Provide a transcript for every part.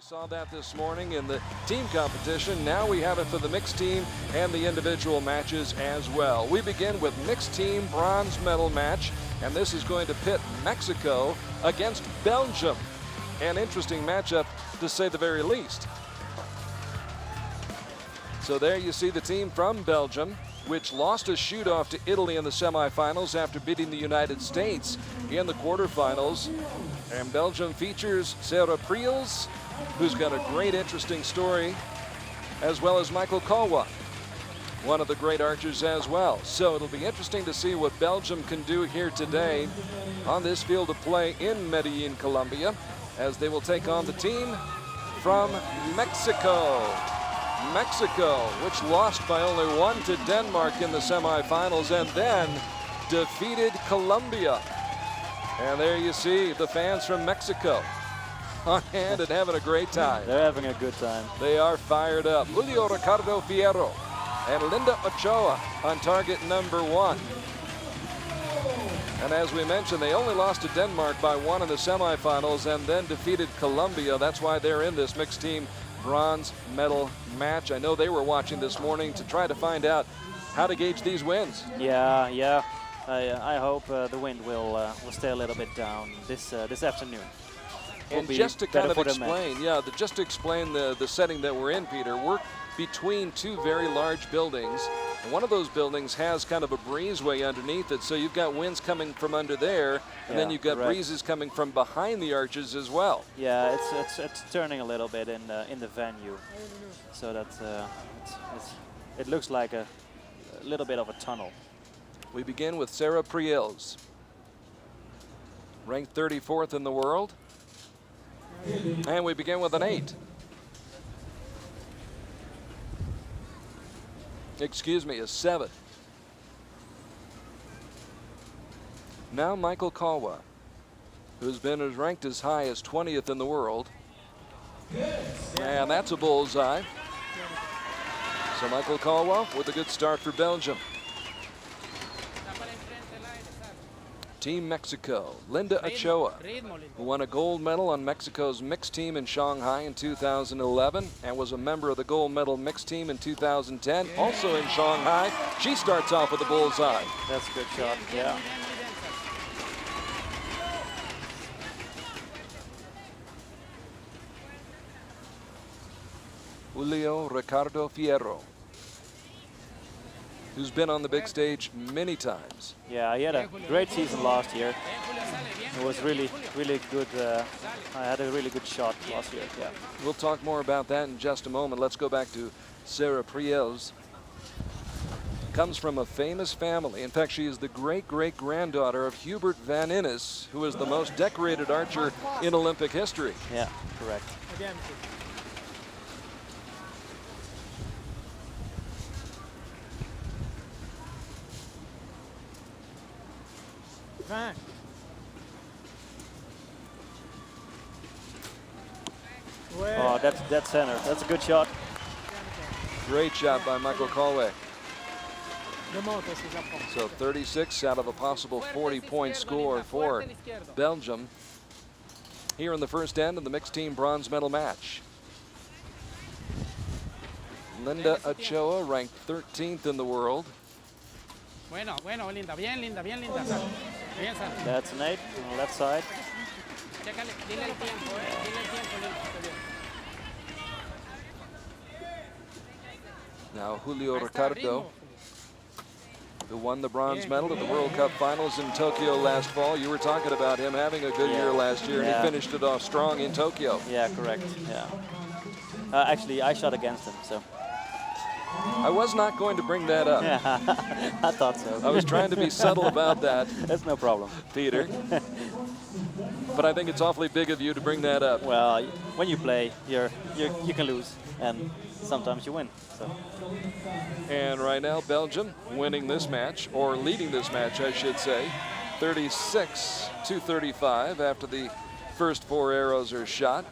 saw that this morning in the team competition. Now we have it for the mixed team and the individual matches as well. We begin with mixed team bronze medal match, and this is going to pit Mexico against Belgium. An interesting matchup, to say the very least. So there you see the team from Belgium, which lost a shoot-off to Italy in the semifinals after beating the United States in the quarterfinals. And Belgium features Sarah Priels, who's got a great, interesting story, as well as Michael Kalwa, one of the great archers as well. So it'll be interesting to see what Belgium can do here today on this field of play in Medellin, Colombia, as they will take on the team from Mexico. Mexico, which lost by only 1 to Denmark in the semifinals and then defeated Colombia. And there you see the fans from Mexico on hand and having a great time. They're having a good time. They are fired up. Julio Ricardo Fierro and Linda Ochoa on target number 1. And as we mentioned, they only lost to Denmark by 1 in the semifinals and then defeated Colombia. That's why they're in this mixed team bronze medal match. I know they were watching this morning to try to find out how to gauge these wins. Yeah. I hope the wind will stay a little bit down this afternoon. And just to kind of explain, just to explain the setting that we're in, Peter, we're between 2 very large buildings. And one of those buildings has kind of a breezeway underneath it, so you've got winds coming from under there, and then you've got breezes coming from behind the arches as well. Yeah, it's turning a little bit in the venue, so that it looks like a little bit of a tunnel. We begin with Sarah Priels, ranked 34th in the world, and we begin with an 8. Excuse me, a 7. Now Michael Kalwa, who's been ranked as high as 20th in the world. And that's a bullseye. So Michael Kalwa with a good start for Belgium. Team Mexico, Linda Ochoa, who won a gold medal on Mexico's mixed team in Shanghai in 2011 and was a member of the gold medal mixed team in 2010, also in Shanghai. She starts off with a bullseye. That's a good shot, yeah. Julio Ricardo Fierro, who's been on the big stage many times. Yeah, he had a great season last year. It was really good. I had a really good shot last year, yeah. We'll talk more about that in just a moment. Let's go back to Sarah Priels. Comes from a famous family. In fact, she is the great-great-granddaughter of Hubert van Innis, who is the most decorated archer in Olympic history. Yeah, correct. Oh, that's center. That's a good shot. Great shot by Michael Kalwa. So 36 out of a possible 40-point score for Belgium here in the first end of the mixed team bronze medal match. Linda Ochoa ranked 13th in the world. Bueno, Linda, bien, Linda. That's an 8 on the left side. Dile el tiempo, Linda. Now Julio Ricardo, who won the bronze medal at the World Cup finals in Tokyo last fall. You were talking about him having a good year last year, and he finished it off strong in Tokyo. Yeah, correct, yeah. Actually, I shot against him, so. I was not going to bring that up. Yeah, I thought so. I was trying to be subtle about that. That's no problem, Peter. But I think it's awfully big of you to bring that up. Well, when you play, you can lose, and sometimes you win. So. And right now, Belgium winning this match, or leading this match, I should say, 36-35 after the first 4 arrows are shot.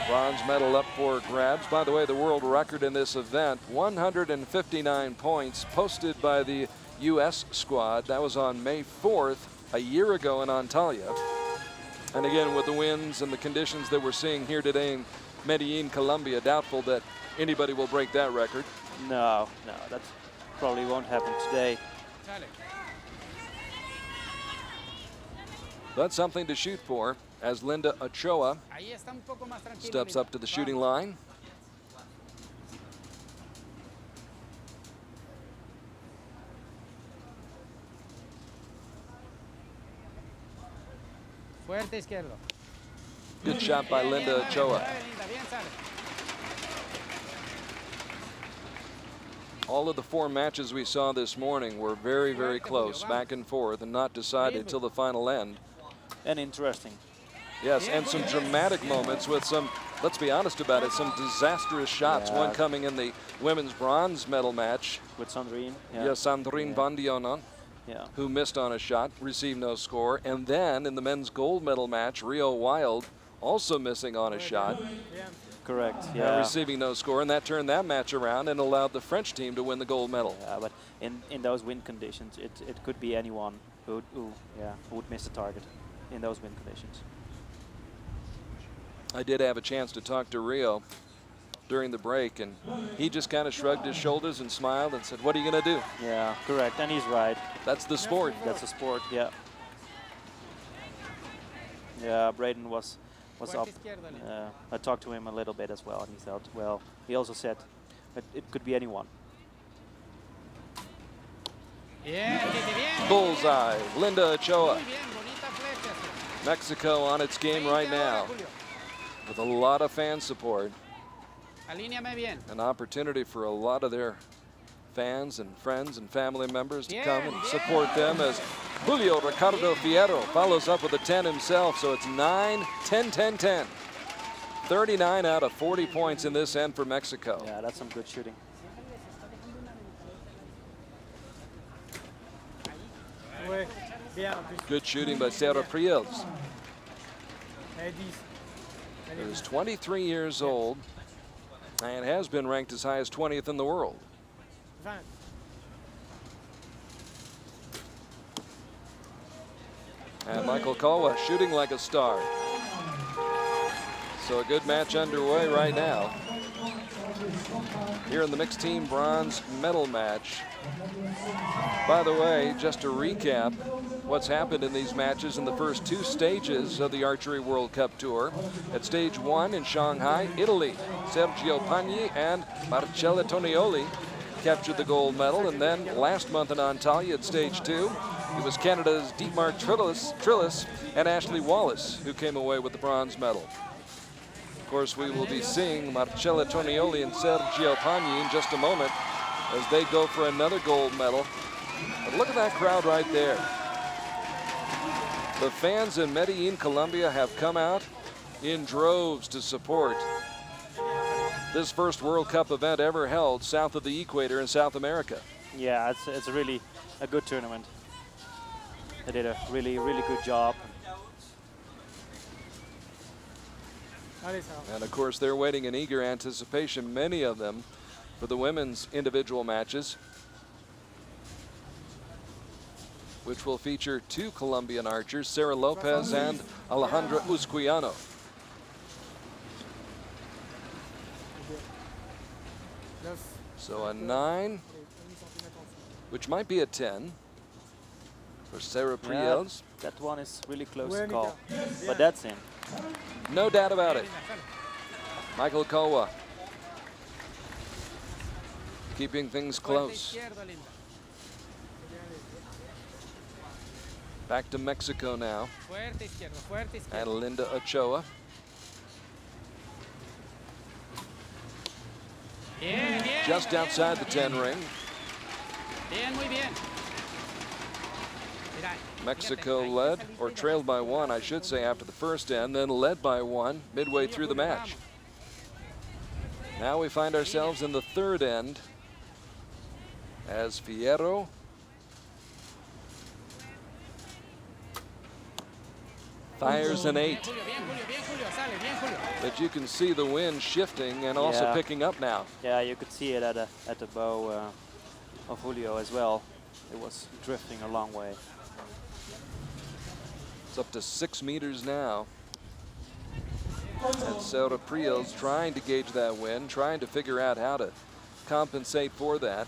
Bronze medal up for grabs. By the way, the world record in this event, 159 points posted by the U.S. squad. That was on May 4th, a year ago in Antalya. And again, with the winds and the conditions that we're seeing here today in Medellin, Colombia, doubtful that anybody will break that record. No, that probably won't happen today. Sale. But something to shoot for as Linda Ochoa Ahí está un poco más tranquilo, steps Linda. up to the shooting Vamos. line. Fuerte izquierdo. Good shot by Linda Ochoa. Sale, Linda, bien, sale. All of the 4 matches we saw this morning were very, very close, back and forth, and not decided till the final end. And interesting. Yes, and some dramatic moments with some, let's be honest about it, some disastrous shots. Yeah. One coming in the women's bronze medal match. With Sandrine. Yes, Sandrine Van Dionen, Yeah. who missed on a shot, received no score. And then in the men's gold medal match, Rio Wild also missing on a shot, Correct. Yeah. receiving no score, and that turned that match around and allowed the French team to win the gold medal. Yeah, but in those wind conditions, it could be anyone who would miss the target in those wind conditions. I did have a chance to talk to Rio during the break, and he just kind of shrugged his shoulders and smiled and said, "What are you going to do? Yeah, correct, and he's right. That's the sport." That's a sport. Yeah. Yeah, Braden was up. I talked to him a little bit as well, and he thought, well, he also said that it could be anyone. Bien, Titi, bien. Bullseye, Linda Ochoa. Muy bien, bonita flecha. Mexico on its game right now with a lot of fan support. Alíneame bien. An opportunity for a lot of their fans and friends and family members to come and support them as Julio Ricardo Fierro follows up with a 10 himself. So it's 9, 10, 10, 10. 39 out of 40 points in this end for Mexico. Yeah, that's some good shooting. Good shooting by Sarah Priels, who is 23 years old and has been ranked as high as 20th in the world. And Michael Kawa shooting like a star. So a good match underway right now. Here in the mixed team bronze medal match. By the way, just to recap what's happened in these matches in the first 2 stages of the Archery World Cup Tour. At stage 1 in Shanghai, Italy, Sergio Pagni and Marcella Tonioli captured the gold medal. And then last month in Antalya at stage 2, it was Canada's Dietmar Trillis and Ashley Wallace who came away with the bronze medal. Of course, we will be seeing Marcella Tonioli and Sergio Pagni in just a moment as they go for another gold medal. But look at that crowd right there. The fans in Medellin, Colombia have come out in droves to support this first World Cup event ever held south of the equator in South America. Yeah, it's really a good tournament. They did a really, really good job. And of course, they're waiting in eager anticipation, many of them, for the women's individual matches, which will feature 2 Colombian archers, Sarah Lopez and Alejandra Uzquiano. So a 9, which might be a 10 for Sarah Priels. That one is really close to call, but that's in. No doubt about it. Michael Kawa keeping things close. Back to Mexico now. And Linda Ochoa. Just outside the 10 ring. Mexico led, or trailed by 1, I should say, after the first end, then led by 1 midway through the match. Now we find ourselves in the 3rd end as Fierro fires an 8. But you can see the wind shifting and also picking up now. Yeah, you could see it at the bow of Julio as well. It was drifting a long way. It's up to 6 meters now. And Sarah Priel's trying to gauge that wind, trying to figure out how to compensate for that,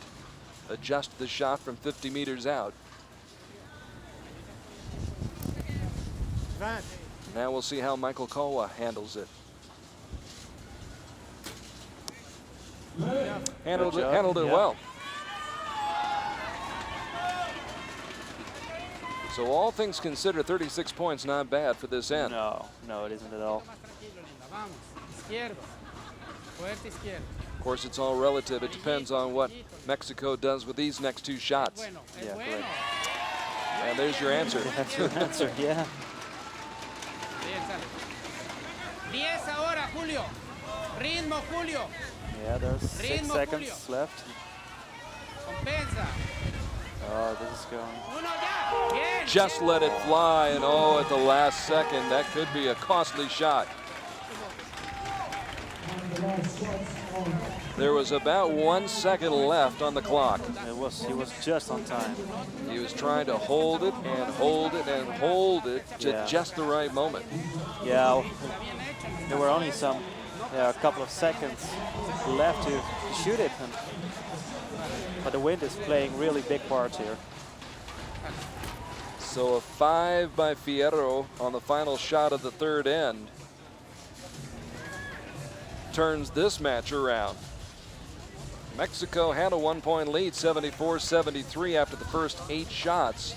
adjust the shot from 50 meters out. Now we'll see how Michael Kowa handles it. Handled it well. So all things considered, 36 points, not bad for this end. No, no, it isn't at all. Of course, it's all relative. It depends on what Mexico does with these next 2 shots. Yeah, correct. And there's your answer. That's your answer, yeah. 10 ahora, Julio. Ritmo, Julio. Yeah, there's 6 seconds left. Compensa. Oh, this is going. Uno ya. Bien. Just let it fly, and oh, at the last second, that could be a costly shot. There was about 1 second left on the clock. He was just on time. He was trying to hold it and hold it and hold it to just the right moment. Yeah, there were only a couple of seconds left to shoot it, but the wind is playing really big parts here. So a 5 by Fierro on the final shot of the 3rd end turns this match around. Mexico had a 1-point lead, 74-73 after the first 8 shots.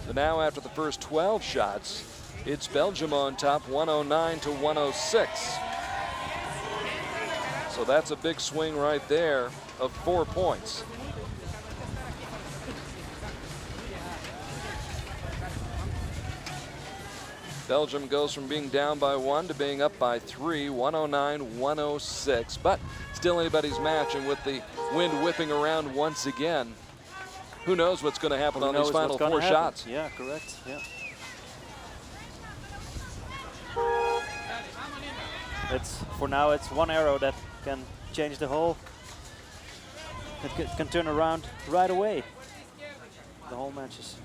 But now after the first 12 shots, it's Belgium on top, 109-106. So that's a big swing right there of 4 points. Belgium goes from being down by 1 to being up by 3, 109-106. But still anybody's match, and with the wind whipping around once again, who knows what's going to happen on these final 4 shots. Yeah, correct. Yeah. For now, it's one arrow that can change the whole. It can turn around right away. The whole matches.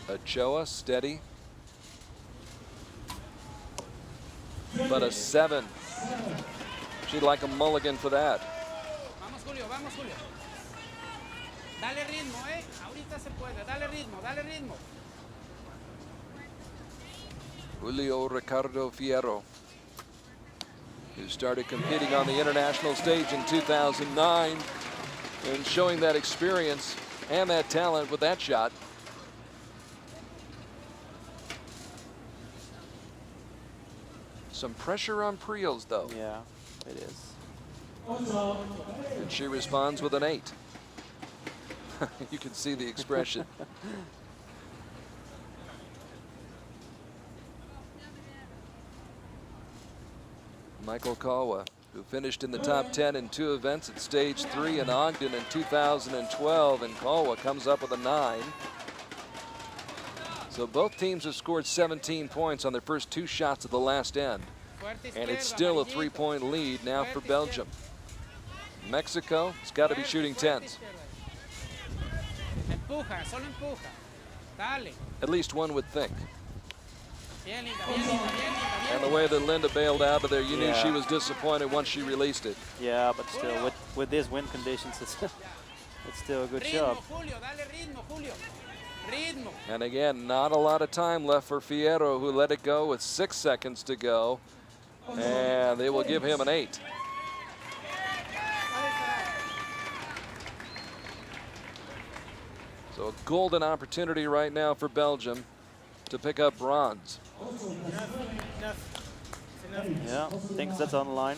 Ochoa steady, but a 7. She'd like a mulligan for that. Vamos, Julio, vamos, Julio. Dale ritmo, ahorita se puede. Dale ritmo, dale ritmo. Julio Ricardo Fierro, who started competing on the international stage in 2009 and showing that experience and that talent with that shot. Some pressure on Priels, though. Yeah, it is. And she responds with an 8. You can see the expression. Michael Kowa, who finished in the top 10 in 2 events at stage 3 in Ogden in 2012, and Kowa comes up with a 9. So both teams have scored 17 points on their first 2 shots at the last end. And it's still a 3-point lead now for Belgium. Mexico has got to be shooting 10s. Empuja, solo empuja. Dale. At least one would think. Bien, Linda, bien, Linda, bien, Linda, bien. And the way that Linda bailed out of there, you knew she was disappointed once she released it. Yeah, but still, with these wind conditions, it's still a good shot. Julio, dale ritmo, Julio. Ritmo. And again, not a lot of time left for Fierro, who let it go with 6 seconds to go. And they will give him an 8. So a golden opportunity right now for Belgium to pick up bronze. Yeah, thinks that's on the line.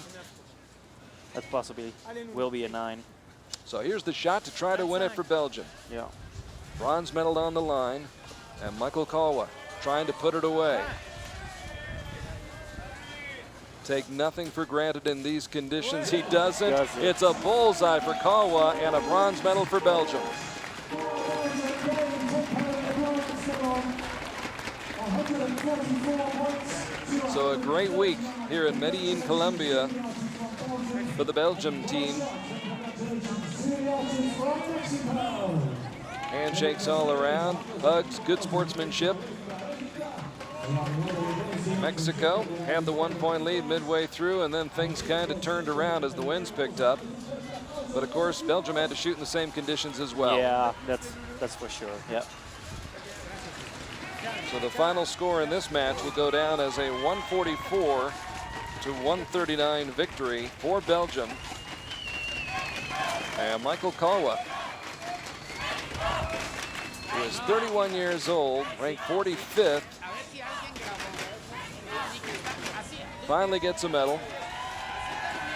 That possibly will be a 9. So here's the shot to try to win it for Belgium. Yeah. Bronze medal on the line, and Michael Kowa trying to put it away. Take nothing for granted in these conditions. He doesn't. It's a bullseye for Kowa and a bronze medal for Belgium. So a great week here in Medellin, Colombia for the Belgium team. Handshakes all around, hugs, good sportsmanship. Mexico had the 1-point lead midway through, and then things kind of turned around as the winds picked up. But of course, Belgium had to shoot in the same conditions as well. Yeah, that's for sure. Yeah. So the final score in this match will go down as a 144 to 139 victory for Belgium. And Michael Kalwa, who is 31 years old, ranked 45th, finally gets a medal.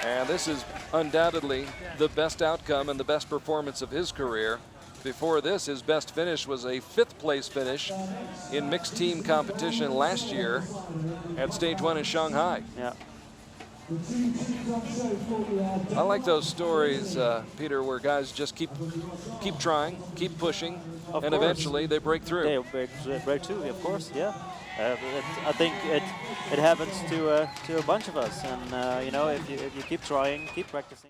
And this is undoubtedly the best outcome and the best performance of his career. Before this, his best finish was a 5th place finish in mixed team competition last year at stage 1 in Shanghai. Yeah. I like those stories, Peter, where guys just keep trying, keep pushing, Of and course. eventually they break through. They break through, of course. Yeah. I think it happens to a bunch of us, and you know, if you keep trying, keep practicing.